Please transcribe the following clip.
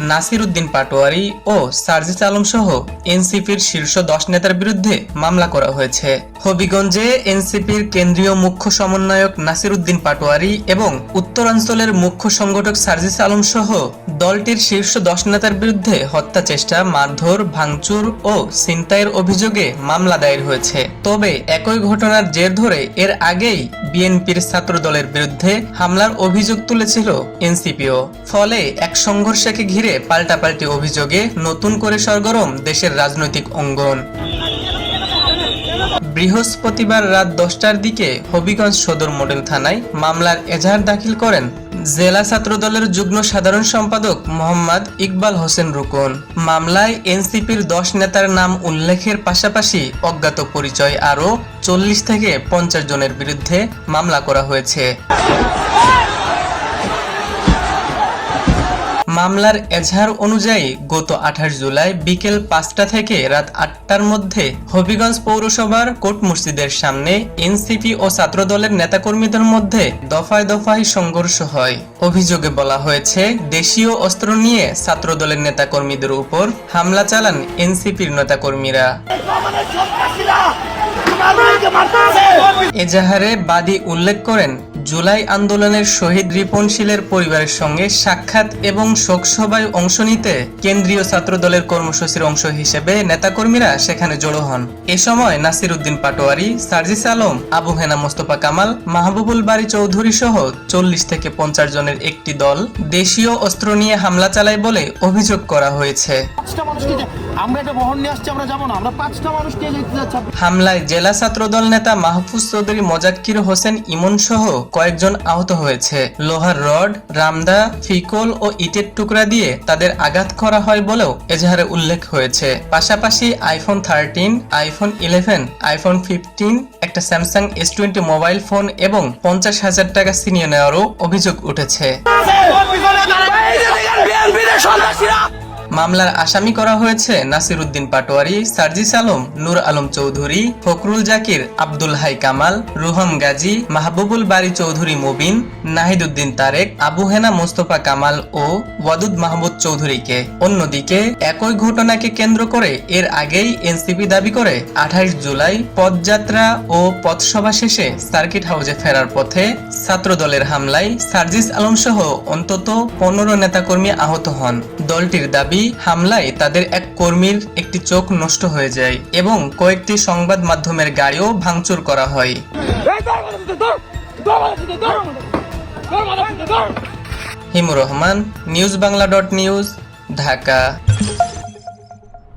নাসির উদ্দিন পাটোয়ারি ও সার্জিস আলম সহ এনসিপির শীর্ষ 10 নেতার বিরুদ্ধে মামলা করা হয়েছে। হবিগঞ্জে এনসিপির কেন্দ্রীয় মুখ্য সমন্বয়ক নাসির উদ্দিন পাটোয়ারি এবং উত্তরাঞ্চলের মুখ্য সংগঠক সার্জিস আলম সহ দলটির শীর্ষ 10 নেতার বিরুদ্ধে হত্যা চেষ্টা, মারধর, ভাঙচুর ও ছিনতাইয়ের অভিযোগে মামলা দায়ের হয়েছে। তবে একই ঘটনার জের ধরে এর আগেই বিএনপির ছাত্র দলের বিরুদ্ধে হামলার অভিযোগ তুলেছিল এনসিপিও। ফলে এক সংঘর্ষকে ঘিরে পাল্টাপাল্টি অভিযোগে নতুন করে সরগরম দেশের রাজনৈতিক অঙ্গন। বৃহস্পতিবার রাত 10টার দিকে হবিগঞ্জ সদর মডেল থানায় মামলার এজাহার দাখিল করেন জেলা ছাত্রদলের যুগ্ম সাধারণ সম্পাদক মোহাম্মদ ইকবাল হোসেন রুকন। মামলায় এনসিপির 10 নেতার নাম উল্লেখের পাশাপাশি অজ্ঞাত পরিচয় আরও 40 থেকে 50 জনের বিরুদ্ধে মামলা করা হয়েছে। মামলার এজাহার অনুযায়ী গত 28 জুলাই বিকেল 5টা থেকে রাত 8টার মধ্যে হবিগঞ্জ পৌরসভার কোট মসজিদের সামনে এনসিপি ও ছাত্রদলের নেতাকর্মীদের মধ্যে দফায় দফায় সংঘর্ষ হয়। অভিযোগে বলা হয়েছে, দেশীয় অস্ত্র নিয়ে ছাত্রদলের নেতাকর্মীদের উপর হামলা চালান এনসিপির নেতাকর্মীরা। এজাহারে বাদী উল্লেখ করেন, জুলাই আন্দোলনের শহীদ রিপন শীলের পরিবারের সঙ্গে সাক্ষাৎ এবং শোকসভায় অংশ নিতে কেন্দ্রীয় ছাত্রদলের কর্মসূচির অংশ হিসেবে নেতাকর্মীরা সেখানে জড়ো হন। এ সময় নাসির উদ্দিন পাটোয়ারি, সার্জিস আলম, আবু হেনা মোস্তফা কামাল, মাহবুবুল বারী চৌধুরী সহ 40 থেকে 50 জনের একটি দল দেশীয় অস্ত্র নিয়ে হামলা চালায় বলে অভিযোগ করা হয়েছে। হামলায় জেলা ছাত্রদল নেতা মাহফুজ চৌধুরী, মোজাক্কির হোসেন ইমন সহ কয়েকজন আহত হয়েছে। লোহার রড, রামদা, ফিকল ও ইটের টুকরা দিয়ে তাদের আঘাত করা হয় বলেও এজাহারে উল্লেখ হয়েছে। পাশাপাশি আইফোন 13, আইফোন 11, আইফোন 15, একটা স্যামসাং S20 মোবাইল ফোন এবং 50,000 টাকা ছিনিয়ে নেওয়ারও অভিযোগ উঠেছে। মামলার আসামি করা হয়েছে নাসির উদ্দিন পাটোয়ারি, সার্জিস আলম, নূর আলম চৌধুরী, ফখরুল জাকির, আব্দুল হাই কামাল, রুহম গাজী, মাহবুবুল বারী চৌধুরী মুবিন, নাহিদ উদ্দিন তারেক, আবু হেনা মোস্তফা কামাল ও ওয়াদুদ মাহমুদ চৌধুরীকে। অন্যদিকে একই ঘটনাকে কেন্দ্র করে এর আগেই এনসিপি দাবি করে 28 জুলাই পদযাত্রা ও পথসভা শেষে সার্কিট হাউসে ফেরার পথে ছাত্রদলের হামলায় সার্জিস আলম সহ অন্তত 15 নেতাকর্মী আহত হন। দলটির দাবি, হামলায় তাদের এক কর্মীর একটি চোখ নষ্ট হয়ে যায় এবং কয়েকটি সংবাদ মাধ্যমের গাড়িও ভাঙচুর করা হয়। হিমুর রহমান, নিউজ বাংলা .নিউজ, ঢাকা।